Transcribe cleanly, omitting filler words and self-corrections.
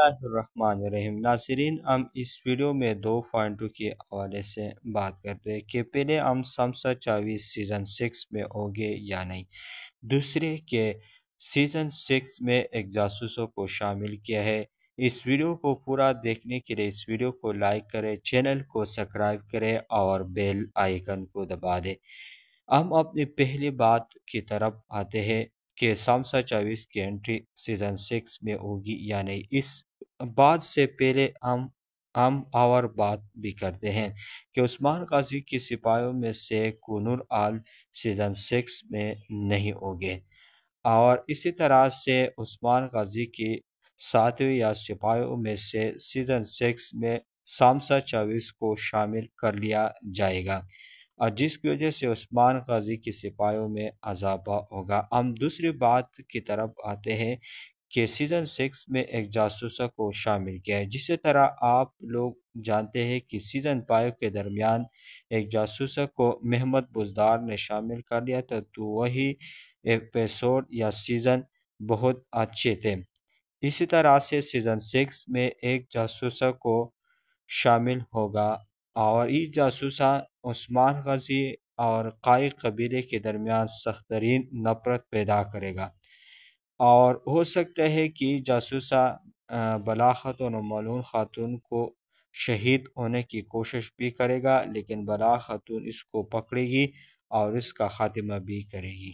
اللہ الرحمن الرحیم ناظرین، ہم اس ویڈیو میں دو پوائنٹوں کے حوالے سے بات کرتے ہیں کہ پہلے ہم سمسا چاویز سیزن 6 میں ہوگے یا نہیں، دوسرے کہ سیزن 6 میں ایک جاسوسوں کو شامل کیا ہے۔ اس ویڈیو کو پورا دیکھنے کے لیے اس ویڈیو کو لائک کریں، چینل کو سبسکرائب کریں اور بیل آئیکن کو دبا دیں۔ ہم اپنی پہلی بات کی طرف آتے ہیں کہ سامسا چاویز کی انٹری سیزن 6 میں ہوگی یا نہیں۔ اس بات سے پہلے ہم اور بات بھی کرتے ہیں کہ عثمان غازی کی سپاہیوں میں سے کنور آل سیزن 6 میں نہیں ہوگے، اور اسی طرح سے عثمان غازی کی ساتویں یا سپاہیوں میں سے سیزن 6 میں سامسا چاویز کو شامل کر لیا جائے گا، اور جس کی وجہ سے عثمان غازی کی سپاہیوں میں اضافہ ہوگا۔ ہم دوسری بات کی طرف آتے ہیں کہ سیزن 6 میں ایک جاسوسہ کو شامل کیا ہے۔ جسی طرح آپ لوگ جانتے ہیں کہ سیزن 5 کے درمیان ایک جاسوسہ کو محمد بزدار نے شامل کر لیا تھا، تو وہی ایپیسوڈ یا سیزن بہت اچھے تھے۔ اسی طرح سے سیزن 6 میں ایک جاسوسہ کو شامل ہوگا، اور یہ جاسوسہ عثمان غازی اور قائی قبیلے کے درمیان سخت ترین نفرت پیدا کرے گا، اور ہو سکتا ہے کہ جاسوسہ بلا خاتون و ملعون خاتون کو شہید ہونے کی کوشش بھی کرے گا، لیکن بلا خاتون اس کو پکڑے گی اور اس کا خاتمہ بھی کرے گی۔